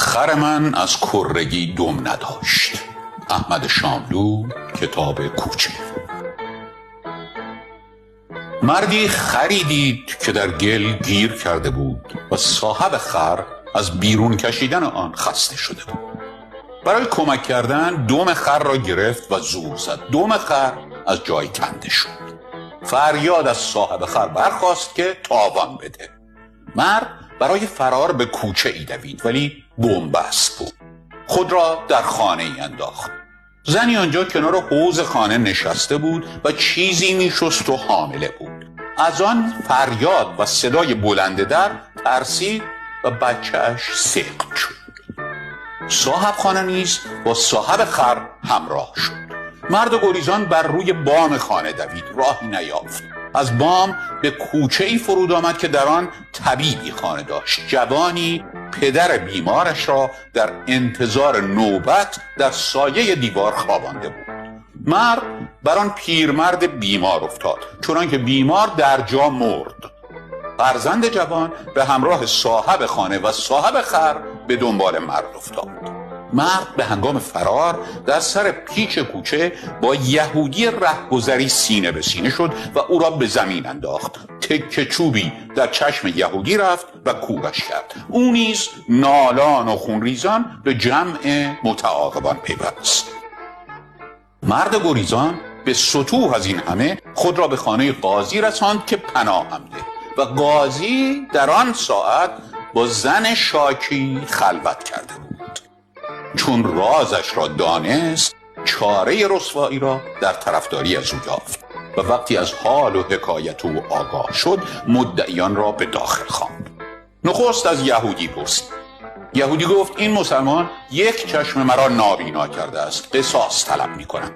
خر من از کرگی دم نداشت. احمد شاملو، کتاب کوچه. مردی خری دید که در گل گیر کرده بود و صاحب خر از بیرون کشیدن آن خسته شده بود. برای کمک کردن دم خر را گرفت و زور زد. دم خر از جای کنده شد. فریاد از صاحب خر برخاست که تاوان بده. مرد برای فرار به کوچه ای دوید ولی بن‌بست بود. خود را در خانه ای انداخت. زنی آنجا کنار حوض خانه نشسته بود و چیزی می‌شست و حامله بود. از آن فریاد و صدای بلند در ترسید و بچه‌اش سقط شد. صاحب خانه نیز با صاحب خر همراه شد. مرد گریزان بر روی بام خانه دوید، راهی نیافت. از بام به کوچه ای فرود آمد که در آن طبیبی خانه داشت. جوانی پدر بیمارش را در انتظار نوبت در سایه دیوار خوابانده بود. مرد بر آن پیرمرد بیمار افتاد، چنان که بیمار در جا مرد. فرزند جوان به همراه صاحب خانه و صاحب خر به دنبال مرد افتاد. مرد به هنگام فرار در سر پیچ کوچه با یهودی رهگذری سینه به سینه شد و او را به زمین انداخت. تکه چوبی در چشم یهودی رفت و کورش کرد. او نیز نالان و خونریزان به جمع متعاقبان پیوست. مرد گریزان به سطوح از این همه خود را به خانه قاضی رساند که پناهم ده و قاضی در آن ساعت با زن شاکی خلوت کرده بود. چون رازش را دانست چاره رسوایی را در طرفداری از او یافت و وقتی از حال و حکایت او آگاه شد مدعیان را به داخل خواند. نخست از یهودی پرسید. یهودی گفت این مسلمان یک چشم مرا نابینا کرده است، قصاص طلب می کنم.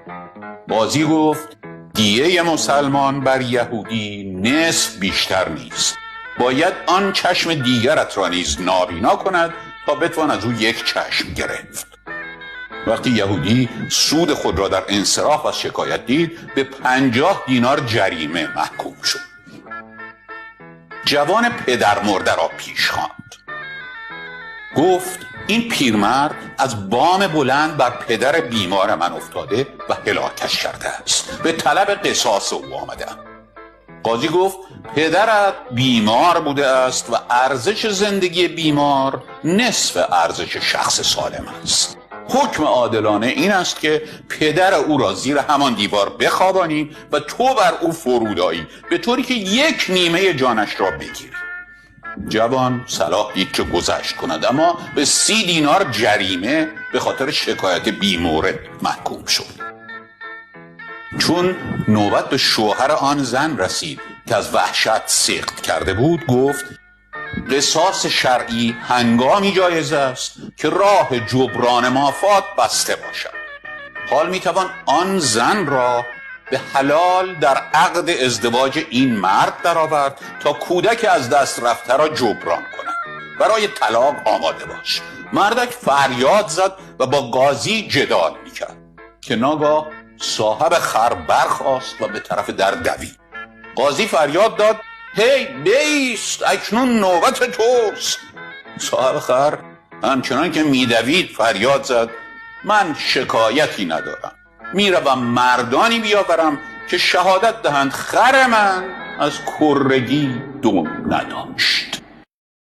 قاضی گفت دیه مسلمان بر یهودی نصف بیشتر نیست، باید آن چشم دیگرت را نیز نابینا کند تا بتوان از او یک چشم گرفت. وقتی یهودی سود خود را در انصراف از شکایت دید به 50 دینار جریمه محکوم شد. جوان پدر مرده را پیش خواند. گفت این پیرمرد از بام بلند بر پدر بیمار من افتاده و هلاکش کرده است. به طلب قصاص او آمدم. قاضی گفت پدرت بیمار بوده است و ارزش زندگی بیمار نصف ارزش شخص سالم است. حکم عادلانه این است که پدر او را زیر همان دیوار بخوابانی و تو بر او فرود آیی به طوری که 1/2 جانش را بگیری. جوان صلاح دید که گذشت کند، اما به 30 دینار جریمه به خاطر شکایت بیمورد محکوم شد. چون نوبت به شوهر آن زن رسید که از وحشت سقط کرده بود گفت قصاص شرعی هنگامی جایز است که راه جبران مافات بسته باشد. حال میتوان آن زن را به حلال در عقد ازدواج این مرد درآورد تا کودک از دست رفته را جبران کند. برای طلاق آماده باش. مردک فریاد زد و با قاضی جدال میکرد که ناگاه صاحب خر برخاست و به طرف در دوید. قاضی فریاد داد هی بایست، اکنون نوبت توست. صاحب خر همچنان که میدوید فریاد زد من شکایتی ندارم، میروم مردانی بیاورم که شهادت دهند خر من از کرگی دم نداشت.